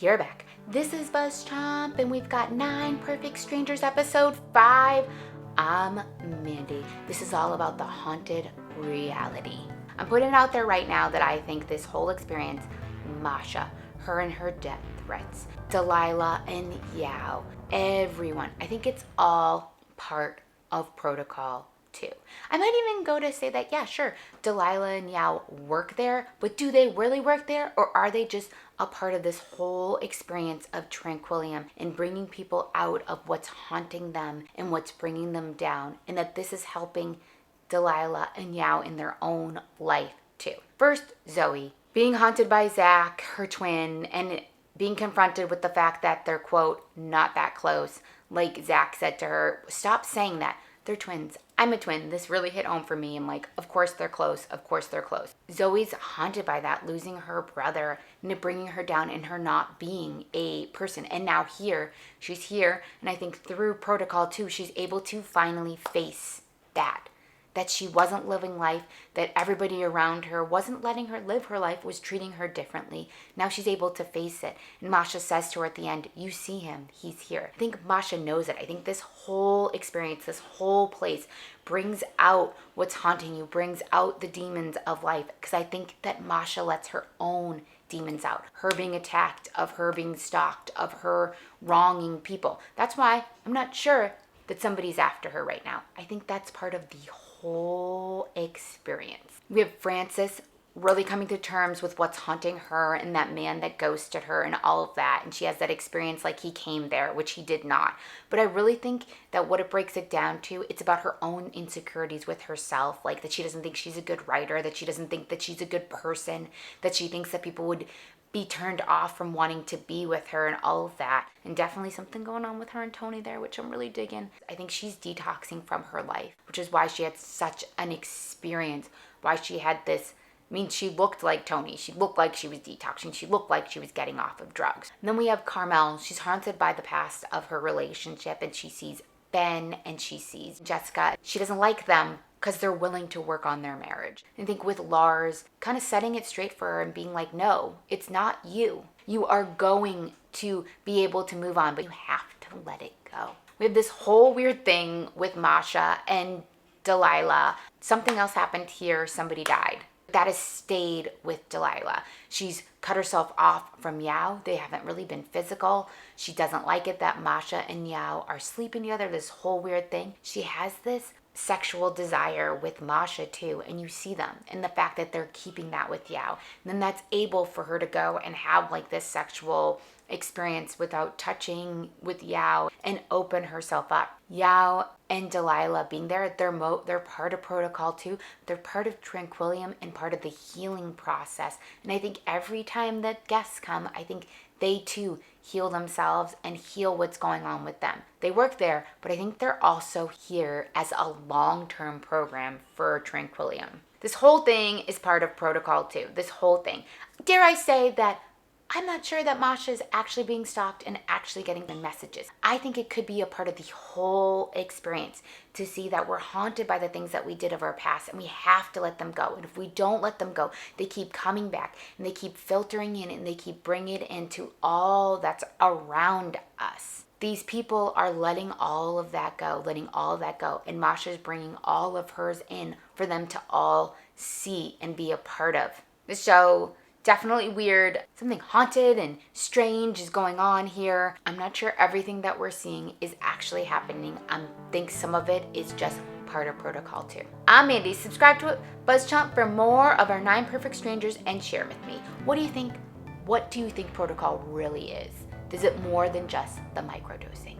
You're back. This is Buzz Chomp, and we've got 9 Perfect Strangers, episode 5. I'm Mandy. This is all about the haunted reality. I'm putting it out there right now that I think this whole experience, Masha, her and her death threats, Delilah and Yao, everyone, I think it's all part of Protocol 2. I might even go to say that, yeah, sure, Delilah and Yao work there, but do they really work there, or are they just a part of this whole experience of Tranquillium and bringing people out of what's haunting them and what's bringing them down, and that this is helping Delilah and Yao in their own life too. First, Zoe, being haunted by Zach, her twin, and being confronted with the fact that they're, quote, not that close. Like Zach said to her, stop saying that. They're twins. I'm a twin. This really hit home for me. I'm like, of course they're close. Of course they're close. Zoe's haunted by that, losing her brother and it bringing her down and her not being a person. And now she's here. And I think through Protocol 2, she's able to finally face that she wasn't living life, that everybody around her wasn't letting her live her life, was treating her differently. Now she's able to face it. And Masha says to her at the end, you see him, he's here. I think Masha knows it. I think this whole experience, this whole place brings out what's haunting you, brings out the demons of life. Because I think that Masha lets her own demons out. Her being attacked, of her being stalked, of her wronging people. That's why I'm not sure that somebody's after her right now. I think that's part of the whole experience. We have Frances really coming to terms with what's haunting her and that man that ghosted her and all of that. And she has that experience like he came there, which he did not. But I really think that what it breaks it down to, it's about her own insecurities with herself. Like that she doesn't think she's a good writer, that she doesn't think that she's a good person, that she thinks that people would be turned off from wanting to be with her and all of that. And definitely something going on with her and Tony there, which I'm really digging. I think she's detoxing from her life, which is why she had such an experience, why she had this, I mean, she looked like Tony. She looked like she was detoxing. She looked like she was getting off of drugs. And then we have Carmel. She's haunted by the past of her relationship, and she sees Ben and she sees Jessica. She doesn't like them because they're willing to work on their marriage. I think with Lars, kind of setting it straight for her and being like, no, it's not you. You are going to be able to move on, but you have to let it go. We have this whole weird thing with Masha and Delilah. Something else happened here. Somebody died. That has stayed with Delilah. She's cut herself off from Yao. They haven't really been physical. She doesn't like it that Masha and Yao are sleeping together, this whole weird thing. She has this sexual desire with Masha too, and you see them, and the fact that they're keeping that with Yao. And then that's able for her to go and have like this sexual experience without touching with Yao and open herself up. Yao and Delilah being there, they're part of Protocol 2. They're part of Tranquillium and part of the healing process. And I think every time that guests come, I think they too heal themselves and heal what's going on with them. They work there, but I think they're also here as a long-term program for Tranquillium. This whole thing is part of Protocol 2. This whole thing. Dare I say that I'm not sure that Masha is actually being stalked and actually getting the messages. I think it could be a part of the whole experience to see that we're haunted by the things that we did of our past, and we have to let them go. And if we don't let them go, they keep coming back and they keep filtering in and they keep bringing it into all that's around us. These people are letting all of that go, and Masha's bringing all of hers in for them to all see and be a part of. The show, definitely weird. Something haunted and strange is going on here. I'm not sure everything that we're seeing is actually happening. I think some of it is just part of Protocol 2. I'm Mandy. Subscribe to Buzz Chomp for more of our 9 Perfect Strangers and share with me. What do you think? What do you think Protocol really is? Is it more than just the microdosing?